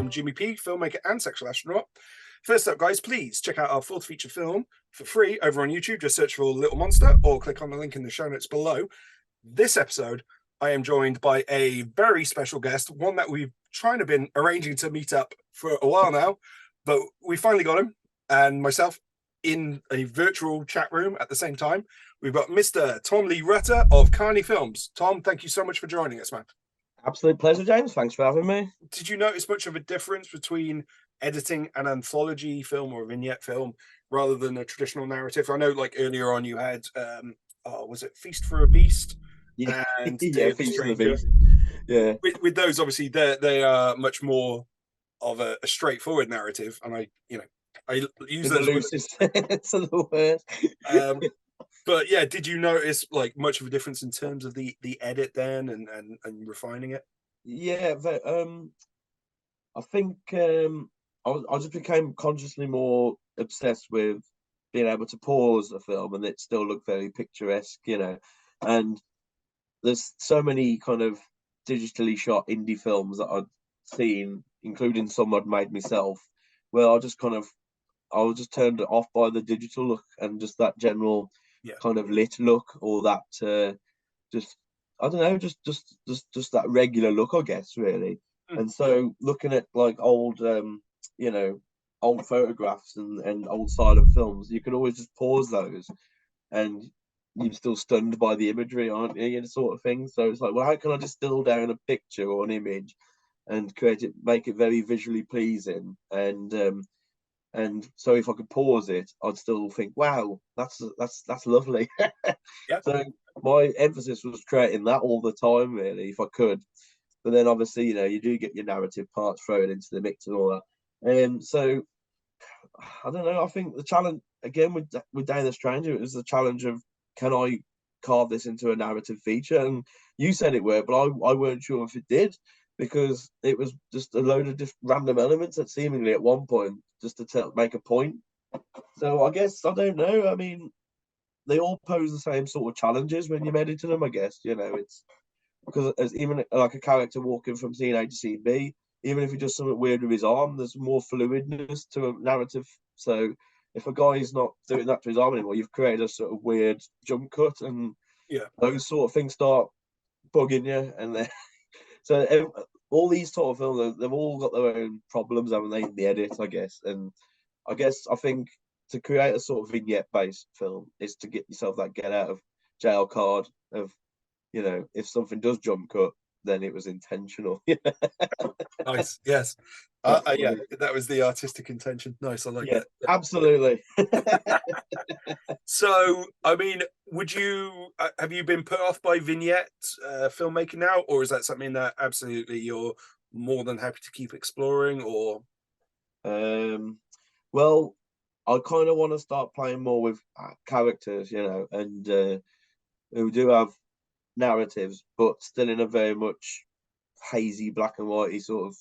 I'm Jimmy P, filmmaker and sexual astronaut. First up, guys, please check out our fourth feature film for free over on YouTube. Just search for Little Monster or click on the link in the show notes below. This episode, I am joined by a very special guest, one that we've been arranging to meet up for a while now, but we finally got him, and myself in a virtual chat room at the same time. We've got Mr. Tom Lee Rutter of Carney Films. Tom, thank you so much for joining us, man. Absolute pleasure, James. Thanks for having me. Did you notice much of a difference between editing an anthology film or a vignette film rather than a traditional narrative? I know, like, earlier on you had, was it Feast for a Beast? Yeah, And yeah, Feast for the Beast. Yeah. With those, obviously, they are much more of a straightforward narrative, and I use those words. It's the word. But yeah, did you notice like much of a difference in terms of the edit then and refining it? Yeah, I think I just became consciously more obsessed with being able to pause a film and it still look very picturesque, and there's so many kind of digitally shot indie films that I've seen, including some I'd made myself, where I was just turned off by the digital look and just that general kind of lit look, or that just, I don't know, just that regular look, I guess, really. And so looking at like old old photographs and old silent films, you can always just pause those and you're still stunned by the imagery, aren't you? And sort of thing. So it's like, well, how can I distill down a picture or an image and make it very visually pleasing? And so if I could pause it, I'd still think, wow, that's lovely. Yeah. So my emphasis was creating that all the time, really, if I could. But then obviously, you do get your narrative parts thrown into the mix and all that. So I don't know. I think the challenge again with Day the Stranger, it was the challenge of, can I carve this into a narrative feature? And you said it were, but I weren't sure if it did, because it was just a load of random elements that seemingly at one point just to make a point. So I guess, I don't know. I mean, they all pose the same sort of challenges when you're editing them, I guess. It's because as even like a character walking from scene A to scene B, even if he does something weird with his arm, there's more fluidness to a narrative. So if a guy is not doing that to his arm anymore, you've created a sort of weird jump cut, and those sort of things start bugging you. And then so all these sort of films, they've all got their own problems, haven't they, in the edit, I guess. And I think to create a sort of vignette-based film is to get yourself that get out of jail card of, if something does jump cut, then it was intentional. Nice. Yes. Yeah, that was the artistic intention. Nice. I like that. Absolutely. So, I mean, have you been put off by vignette filmmaking now, or is that something that absolutely you're more than happy to keep exploring? Or well, I kind of want to start playing more with characters, and who do have narratives, but still in a very much hazy black and whitey sort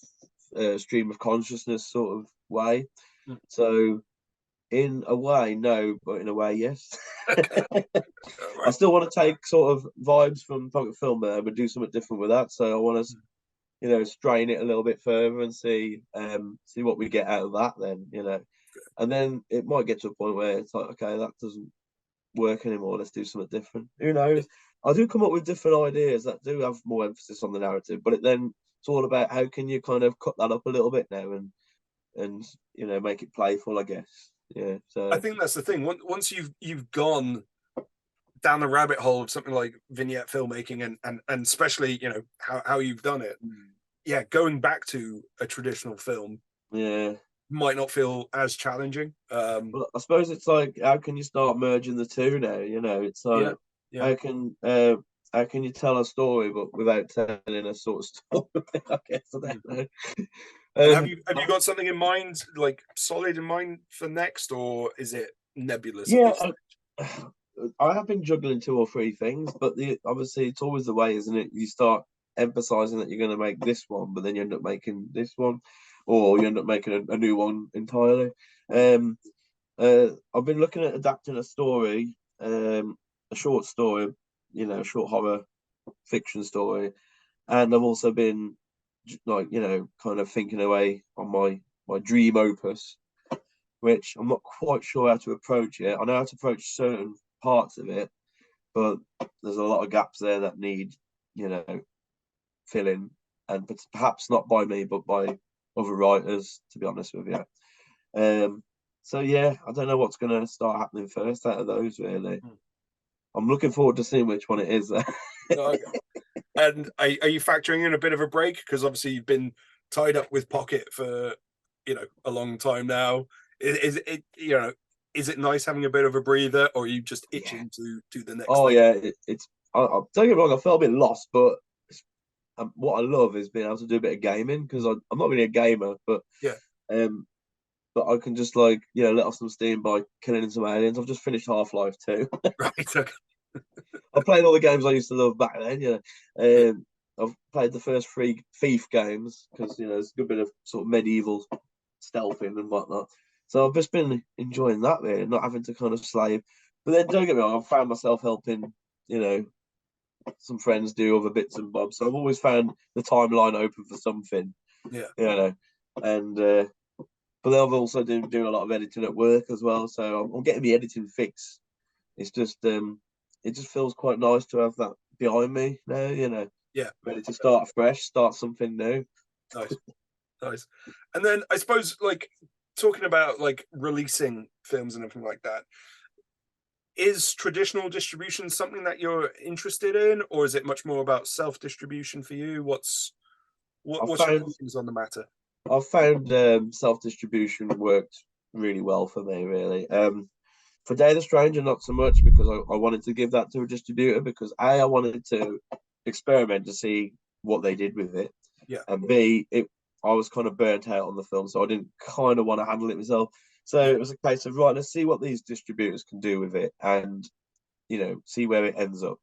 of stream of consciousness sort of way. So in a way, no, but in a way, yes. Okay. Right. I still want to take sort of vibes from public film there, but do something different with that. So I want to, strain it a little bit further and see what we get out of that then, And then it might get to a point where it's like, okay, that doesn't work anymore. Let's do something different. Who knows? I do come up with different ideas that do have more emphasis on the narrative, but it's all about how can you kind of cut that up a little bit now and make it playful, I guess. Yeah. So I think that's the thing. Once you've gone down the rabbit hole of something like vignette filmmaking and especially how you've done it, going back to a traditional film might not feel as challenging. Well, I suppose it's like, how can you start merging the two now? It's like how can you tell a story but without telling a sort of story? I guess I don't know. Have you got something in mind, like solid in mind for next, or is it nebulous? Yeah, I have been juggling 2 or 3 things, but obviously it's always the way, isn't it? You start emphasizing that you're going to make this one, but then you end up making this one, or you end up making a new one entirely. I've been looking at adapting a story, a short story, short horror fiction story, and I've also been like, you know, kind of thinking away on my dream opus, which I'm not quite sure how to approach it. I know how to approach certain parts of it, but there's a lot of gaps there that need, you know, filling, and perhaps not by me, but by other writers, to be honest with you. So yeah, I don't know what's going to start happening first out of those, really. I'm looking forward to seeing which one it is. Okay. And are you factoring in a bit of a break? Because obviously you've been tied up with Pocket for, you know, a long time now. Is it, you know, is it nice having a bit of a breather, or are you just itching to do the next Oh thing? yeah, it's. Don't get me wrong, I felt a bit lost, but what I love is being able to do a bit of gaming, because I'm not really a gamer, but Yeah. But I can just, like, you know, let off some steam by killing some aliens. I've just finished Half-Life 2. Right. Okay. I played all the games I used to love back then. You know, I've played the first 3 Thief games, because, you know, there's a good bit of sort of medieval stealthing and whatnot. So I've just been enjoying that, really, not having to kind of slave. But then don't get me wrong, I've found myself helping, you know, some friends do other bits and bobs. So I've always found the timeline open for something. Yeah. You know, and but then I've also doing a lot of editing at work as well. So I'm getting the editing fix. It's just it just feels quite nice to have that behind me now. You know, Yeah. ready to start afresh, start something new. Nice. Nice. And then I suppose, like, talking about like releasing films and everything like that, is traditional distribution something that you're interested in, or is it much more about self-distribution for you? What's I what's your found feelings on the matter? I found self-distribution worked really well for me. Really, for Day of the Stranger, not so much, because I wanted to give that to a distributor, because I wanted to experiment to see what they did with it, Yeah. and B, I was kind of burnt out on the film, so I didn't kind of want to handle it myself. So Yeah. it was a case of, right, let's see what these distributors can do with it, and, you know, see where it ends up.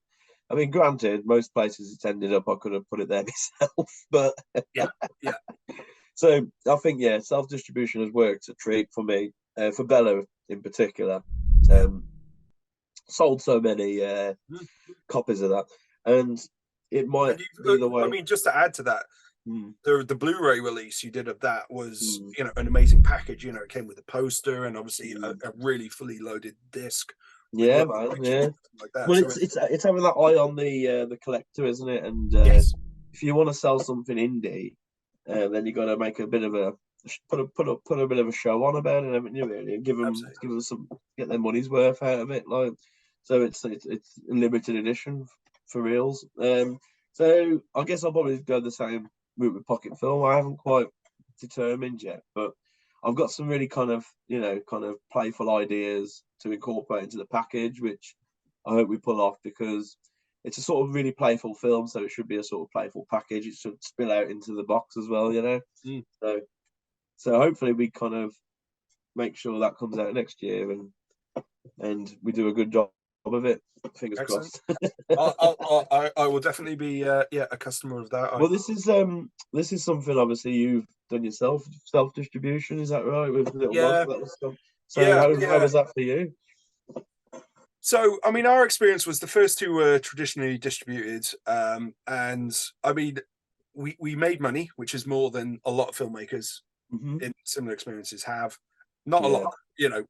I mean, granted, most places it's ended up, I could have put it there myself, but Yeah. Yeah. so I think, yeah, self-distribution has worked a treat for me, for Bella in particular. Yeah. Sold so many Mhm. copies of that, and it might And be the I way. mean, just to add to that, Mm, the Blu-ray release you did of that was, mm, you know, an amazing package. You know, it came with a poster and obviously mm. a really fully loaded disc with Yeah, lots of man, pictures yeah. and everything like that. Well, So it's having that eye on the collector, isn't it? And yes, if you want to sell something indie, then you got to make a bit of a put a bit of a show on about it, haven't you? Really, and absolutely. give them some, get their money's worth out of it. Like, so it's a limited edition for reals. So I guess I'll probably go the same route with Pocket Film. I haven't quite determined yet, but I've got some really kind of, you know, kind of playful ideas to incorporate into the package, which I hope we pull off, because it's a sort of really playful film, so it should be a sort of playful package. It should spill out into the box as well, you know. Mm. So hopefully we kind of make sure that comes out next year, and we do a good job of it. Fingers Excellent. crossed. I will definitely be yeah, a customer of that. Well, this is something obviously you've done yourself, self distribution. Is that right, with Little Yeah, Monster? That was stuff. So yeah, how yeah. was that for you? So, I mean, our experience was the first two were traditionally distributed, and I mean, we made money, which is more than a lot of filmmakers Hmm. in similar experiences have. Not a Yeah, lot, you know.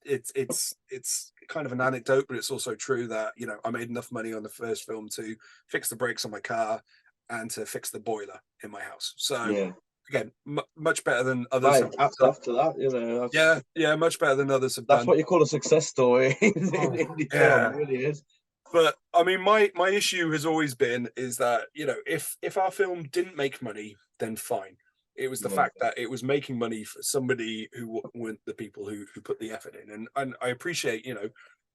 It's kind of an anecdote, but it's also true that, you know, I made enough money on the first film to fix the brakes on my car and to fix the boiler in my house. So yeah. again, much better than others Mate, have hats done. off to that. You know, Yeah, yeah, much better than others have that's done. what you call a success story in Oh, indie film. yeah. It really is. But I mean, my issue has always been is that, you know, if our film didn't make money, then fine. It was the Yeah, fact that it was making money for somebody who weren't the people who put the effort in, and I appreciate, you know,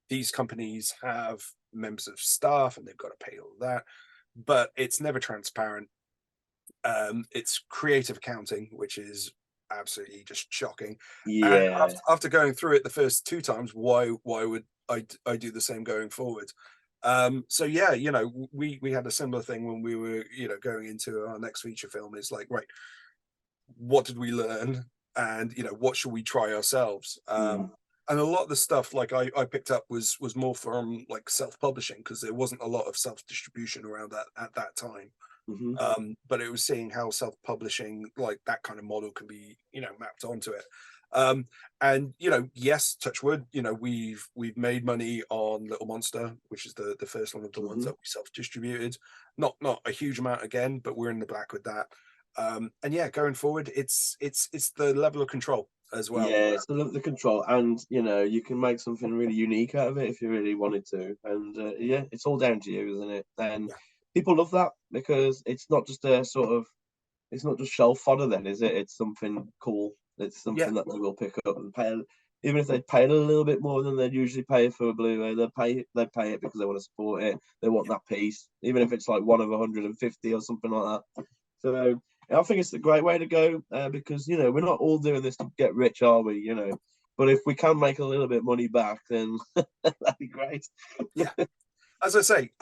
these companies have members of staff and they've got to pay all that, but it's never transparent. It's creative accounting, which is absolutely just shocking. And yeah, after going through it the first two times, why would I do the same going forward? So yeah, you know, we had a similar thing when we were, you know, going into our next feature film. It's like, right, what did we learn, and, you know, what should we try ourselves? mm, And a lot of the stuff like I picked up was more from like self-publishing, because there wasn't a lot of self-distribution around that at that time. Hmm. But it was seeing how self-publishing, like that kind of model, can be, mapped onto it. And yes, touch wood, we've made money on Little Monster, which is the first one of the ones Hmm. that we self-distributed. Not a huge amount again, but we're in the black with that. And yeah, going forward, it's the level of control as well. Yeah, it's the control, and you can make something really unique out of it if you really wanted to. And yeah, it's all down to you, isn't it? And Yeah, people love that because it's not just a sort of, it's not just shelf fodder, then, is it? It's something cool. It's yeah, something that they will pick up and pay. Even if they pay a little bit more than they'd usually pay for a Blu-ray, they pay it because they want to support it. They want that piece, even if it's like one of 150 or something like that. So I think it's a great way to go because we're not all doing this to get rich, are we? But if we can make a little bit money back, then that'd be great. yeah. As I say,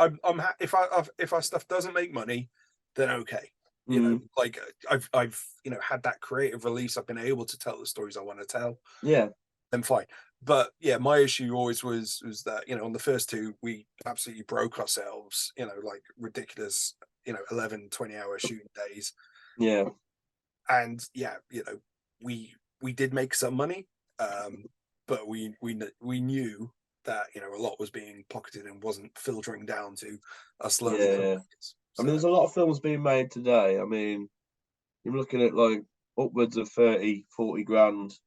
if our stuff doesn't make money, then okay. Mm, Like I've had that creative release. I've been able to tell the stories I want to tell. yeah, Then fine. But yeah, my issue always was that on the first two we absolutely broke ourselves. Like ridiculous 11, 20-hour shooting days. yeah, And yeah, we did make some money, but we knew that a lot was being pocketed and wasn't filtering down to us local yeah. filmmakers. I mean, So there's a lot of films being made today. I mean, you're looking at like upwards of 30, 40 grand.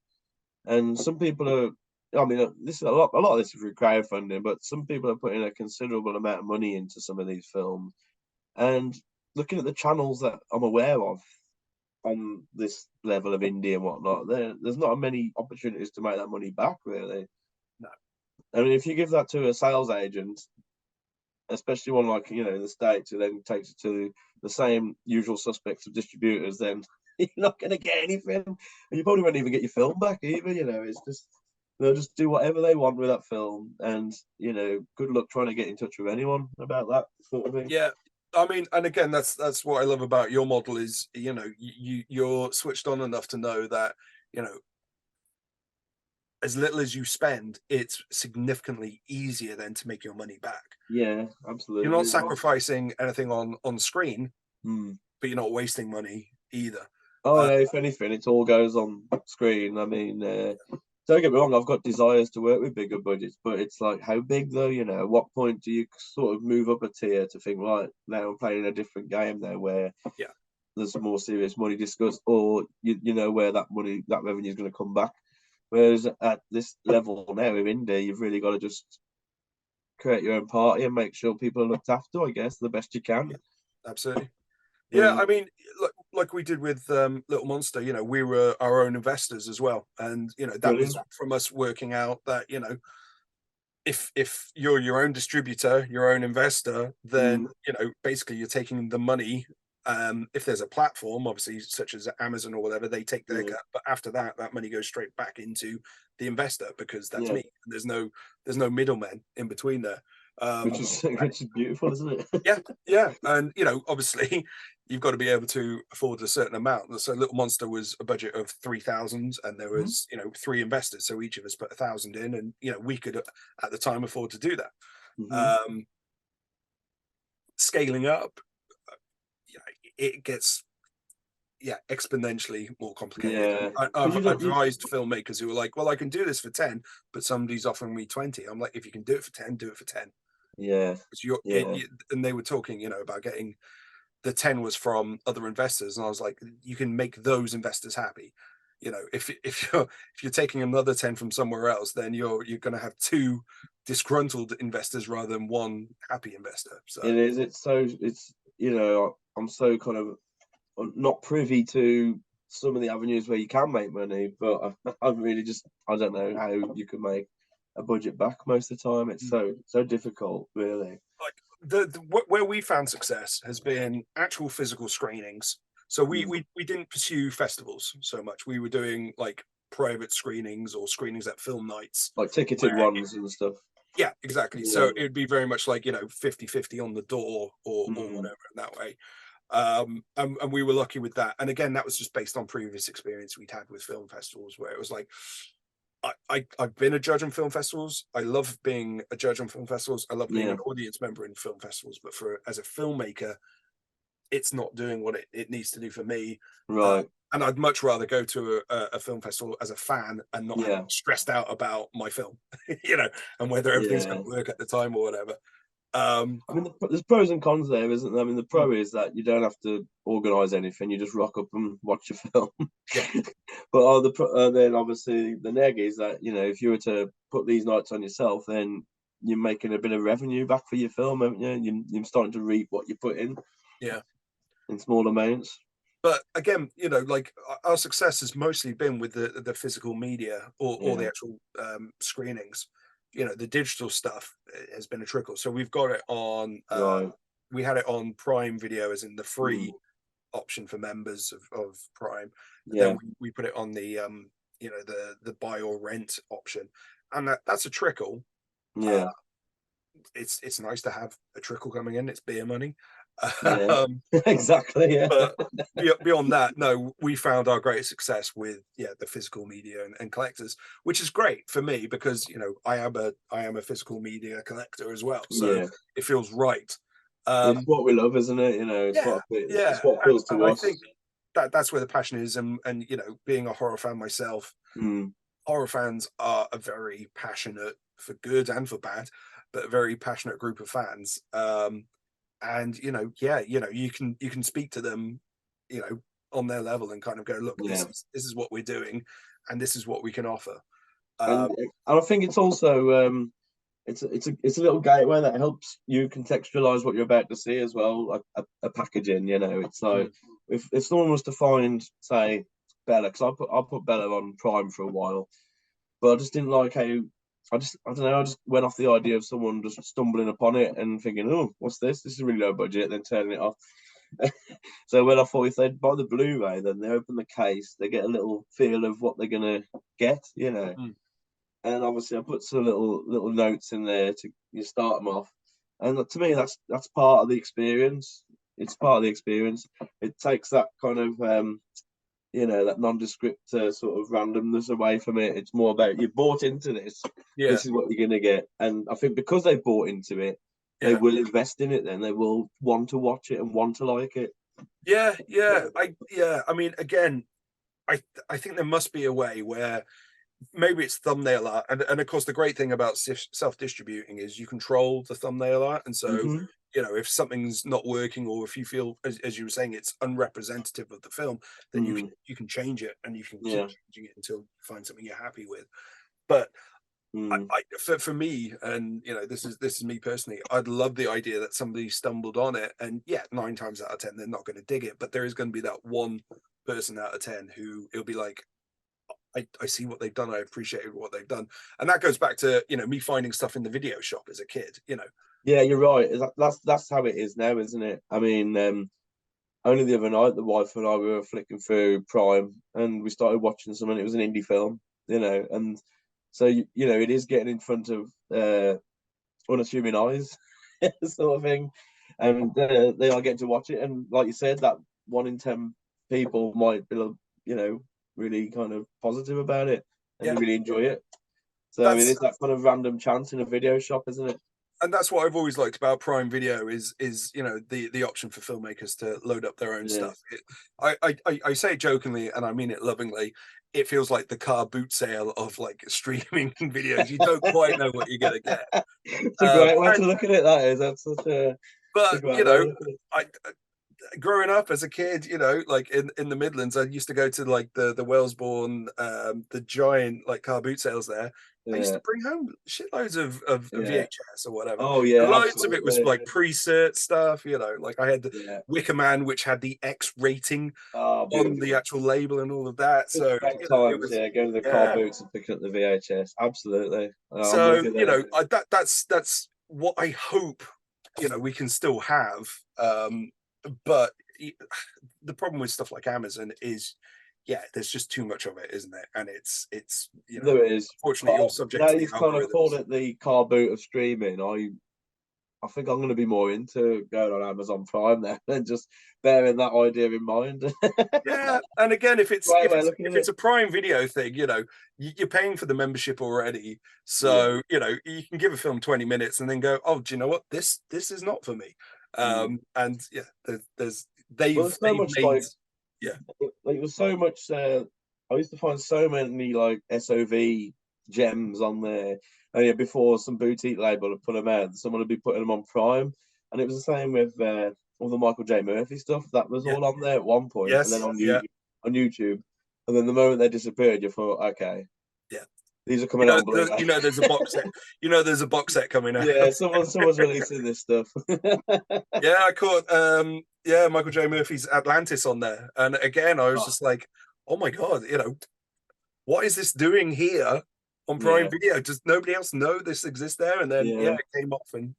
And some people are, I mean, this is a lot of this is through crowdfunding, but some people are putting a considerable amount of money into some of these films. And looking at the channels that I'm aware of on this level of indie and whatnot, there's not many opportunities to make that money back, really. no, I mean, if you give that to a sales agent, especially one like in the States, who then takes it to the same usual suspects of distributors, then you're not going to get anything, and you probably won't even get your film back either. It's just they'll just do whatever they want with that film, and good luck trying to get in touch with anyone about that sort of thing. yeah. I mean, and again, that's what I love about your model is you're switched on enough to know that you know as little as you spend, it's significantly easier then to make your money back. Yeah, You're not absolutely. sacrificing anything on screen, Hmm. but you're not wasting money either. Oh Uh, no, if anything, it all goes on screen. I mean, don't get me wrong, I've got desires to work with bigger budgets, but it's like, how big though? At what point do you sort of move up a tier to think, right, now I'm playing a different game now where yeah, there's some more serious money discussed, or you know where that money, that revenue is going to come back. Whereas at this level now with indie, you've really got to just create your own party and make sure people are looked after, I guess, the best you can. yeah, absolutely. Yeah, Um, I mean, like we did with Little Monster, we were our own investors as well, and that was Brilliant. from us working out that if you're your own distributor, your own investor, then Mm, basically you're taking the money. If there's a platform, obviously such as Amazon or whatever, they take their yeah, cut, but after that, that money goes straight back into the investor because that's yeah, me. There's no middlemen in between there. which Um, is which is beautiful, isn't it? yeah, yeah, and obviously you've got to be able to afford a certain amount. So Little Monster was a budget of 3,000, and there Mhm. was three investors, so each of us put 1,000 in, and we could at the time afford to do that. Mhm. Um, Scaling up, it gets exponentially more complicated. Yeah, I, because I've you don't. advised filmmakers who are like, well, I can do this for 10, but somebody's offering me 20. I'm like, if you can do it for 10, do it for 10. Yeah, Because yeah, and they were talking about getting the 10 was from other investors, and I was like, you can make those investors happy. If you're taking another 10 from somewhere else, then you're going to have two disgruntled investors rather than one happy investor. So it is. It's so. It's I'm so kind of not privy to some of the avenues where you can make money, but I'm really just, I don't know how you can make a budget back most of the time. It's so difficult, really. like where we found success has been actual physical screenings. So we Mm. we we didn't pursue festivals so much. We were doing like private screenings or screenings at film nights Like ticketed where ones and stuff. yeah, exactly. Yeah. So it would be very much like 50-50 on the door or Mm. whatever in that way. And we were lucky with that. And again, that was just based on previous experience we'd had with film festivals where it was like I've been a judge on film festivals. I love being a judge on film festivals. I love being Yeah. an audience member in film festivals. But as a filmmaker, it's not doing what it needs to do for me. Right. And I'd much rather go to a film festival as a fan and not Yeah. stressed out about my film, and whether everything's Yeah. going to work at the time or whatever. I mean, there's pros and cons there, isn't there? I mean, the pro is that you don't have to organise anything; you just rock up and watch your film. Yeah. But then obviously the neg is that if you were to put these nights on yourself, then you're making a bit of revenue back for your film, haven't you? You're starting to reap what you put in. Yeah. In small amounts. But again, like our success has mostly been with the physical media or the actual screenings. The digital stuff has been a trickle. So we've got it on. Right. We had it on Prime Video, as in the free option for members of Prime. Yeah. Then we put it on the the buy or rent option, and that's a trickle. Yeah. It's nice to have a trickle coming in. It's beer money. Yeah. Exactly. Yeah. But beyond that, no, we found our greatest success with the physical media and collectors, which is great for me because I am a physical media collector as well, so it feels right. It's what we love, isn't it? It's what appeals to us. I think that's where the passion is, and being a horror fan myself, horror fans are a very passionate, for good and for bad, but a very passionate group of fans. And you can speak to them, on their level and kind of go, look, this is what we're doing, and this is what we can offer. And I think it's also it's a little gateway that helps you contextualize what you're about to see as well, like a packaging. It's like if someone was to find, say, Bella, because I put Bella on Prime for a while, but I just didn't like how. I don't know. I just went off the idea of someone just stumbling upon it and thinking, "Oh, what's this? This is really low budget." Then turning it off. So when I thought if they'd buy the Blu-ray, then they open the case, they get a little feel of what they're gonna get, And obviously, I put some little notes in there to you start them off. And to me, that's part of the experience. It's part of the experience. It takes that kind of that nondescript sort of randomness away from it. It's more about you bought into this. Yeah. This is what you're going to get. And I think because they bought into it, they will invest in it then. They will want to watch it and want to like it. Yeah. I mean, again, I think there must be a way where maybe it's thumbnail art. And of course, the great thing about self-distributing is you control the thumbnail art. And so, if something's not working, or if you feel, as you were saying, it's unrepresentative of the film, then you can change it, and you can keep changing it until you find something you're happy with. But for me, and this is me personally, I'd love the idea that somebody stumbled on it, and 9 times out of 10 they're not going to dig it, but there is going to be that one person out of 10 who it'll be like, I see what they've done. I appreciated what they've done. And that goes back to, me finding stuff in the video shop as a kid, Yeah, you're right. That's how it is now, isn't it? I mean, only the other night, the wife and I were flicking through Prime and we started watching something. It was an indie film, and so, it is getting in front of unassuming eyes sort of thing. And they are getting to watch it. And like you said, that 1 in 10 people might be, really kind of positive about it and really enjoy it. So it is that kind of random chance in a video shop, isn't it? And that's what I've always liked about Prime Video is the option for filmmakers to load up their own stuff. I say it jokingly, and I mean it lovingly. It feels like the car boot sale of like streaming videos. You don't quite know what you're gonna get. It's a great way to look at it. That is. That's such a. But I growing up as a kid, like in the Midlands, I used to go to like the Wellesbourne, the giant like car boot sales there. I used to bring home shitloads of VHS or whatever. Oh yeah, and loads of it was like pre-cert stuff. Like I had the Wicker Man, which had the X rating on the actual label and all of that. So it was, going to the car boots and picking up the VHS. Absolutely. So that's what I hope we can still have. But the problem with stuff like Amazon is, there's just too much of it, isn't it? And it's there is. Unfortunately, you're subject now to you've kind of called it the car boot of streaming. I think I'm going to be more into going on Amazon Prime now and just bearing that idea in mind. And again, if it's a Prime Video thing, you're paying for the membership already, so you can give a film 20 minutes and then go, oh, do you know what? This is not for me. And there's Well, there's so they've much made, yeah. like it was so much. I used to find so many like SOV gems on there. And yeah, before some boutique label would put them out, someone would be putting them on Prime, and it was the same with all the Michael J. Murphy stuff. That was Yeah. all on there at one point, and then Yes. Yeah. On YouTube, and then the moment they disappeared, you thought, okay, Yeah. these are coming out on Blu-ray. There's a box set. There's a box set coming out. Yeah, someone's releasing this stuff. Yeah, I caught Michael J. Murphy's Atlantis on there, and again I was just like, oh my god, what is this doing here on Prime Video? Does nobody else know this exists there? And then it came off, and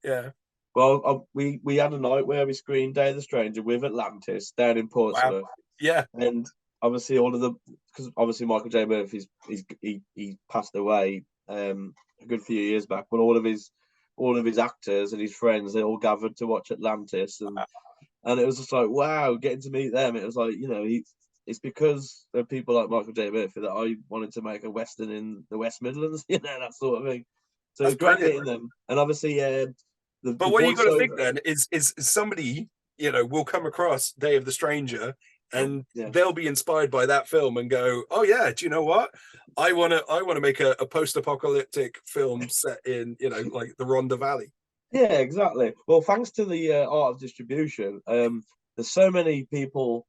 Well, we had a night where we screened Day of the Stranger with Atlantis down in Portsmouth. Wow. Yeah. And obviously because obviously Michael J. Murphy's he passed away a good few years back, but all of his actors and his friends, they all gathered to watch Atlantis, and it was just like, wow, getting to meet them. It was like, it's because of people like Michael J. Murphy that I wanted to make a Western in the West Midlands, that sort of thing. So it's great meeting them. And obviously, but what you got to think then is somebody, will come across Day of the Stranger, and they'll be inspired by that film and go, oh yeah, do you know what? I want to make a post-apocalyptic film set in, like the Rhondda Valley. Yeah, exactly. Well, thanks to the art of distribution, there's so many people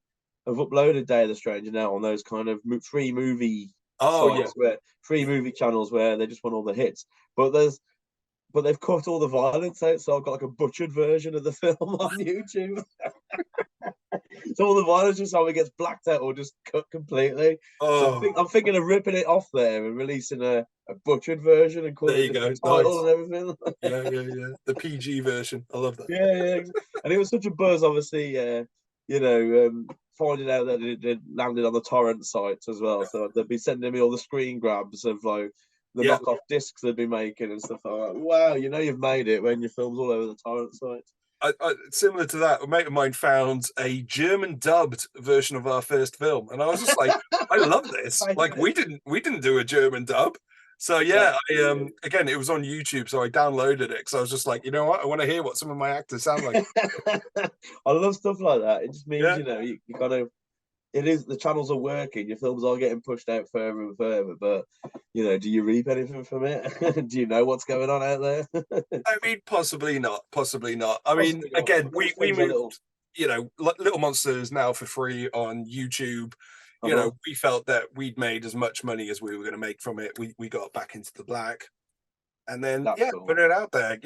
have uploaded Day of the Stranger now on those kind of free movie sites, free movie channels where they just want all the hits. But they've cut all the violence out, so I've got like a butchered version of the film on YouTube. So all the violence just either gets blacked out or just cut completely. Oh, so I'm thinking of ripping it off there and releasing a butchered version and calling it a title and everything. Yeah. The PG version. I love that. Yeah. And it was such a buzz, obviously, finding out that it landed on the torrent sites as well. So they'd be sending me all the screen grabs of like the knockoff discs they'd be making and stuff like that. Wow, you've made it when your film's all over the torrent sites. Similar to that, a mate of mine found a German dubbed version of our first film, and I was just like, I love this. Like we didn't do a German dub. So I again, it was on YouTube, so I downloaded it because I was just like, you know what, I want to hear what some of my actors sound like. I love stuff like that. It just means you kind of, it is, the channels are working, your films are getting pushed out further and further, but do you reap anything from it? Do you know what's going on out there? I mean, possibly not. I mean, again, we moved, Little Monsters now for free on YouTube. We felt that we'd made as much money as we were going to make from it. We got back into the black, and then put it out there,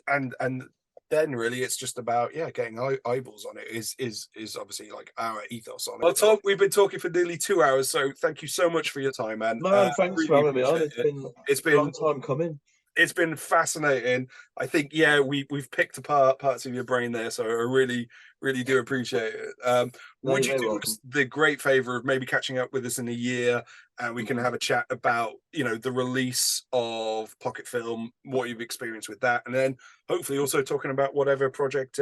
and then really it's just about getting eyeballs on it is obviously like our ethos on it. Well, Tom, we've been talking for nearly 2 hours, so thank you so much for your time, man. Man, thanks for having me on. It's been a long time coming. It's been fascinating. I think we've picked apart parts of your brain there, so I really do appreciate it. Would you do us the great favor of maybe catching up with us in a year, and we can have a chat about the release of Pocket Film, what you've experienced with that, and then hopefully also talking about whatever project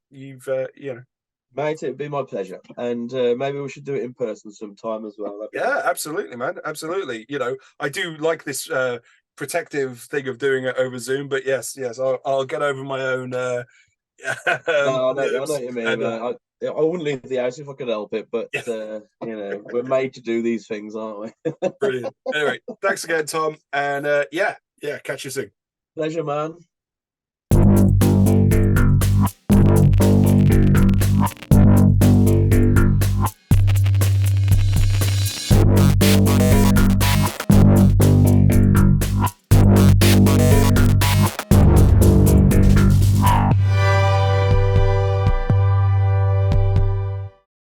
you've Mate, it'd be my pleasure, and maybe we should do it in person sometime as well. Yeah, absolutely, man, absolutely. I do like this protective thing of doing it over Zoom, but yes, I'll get over my own. No, I know what you mean. I wouldn't leave the house if I could help it, but we're made to do these things, aren't we? Brilliant. Anyway, thanks again, Tom, and catch you soon. Pleasure, man.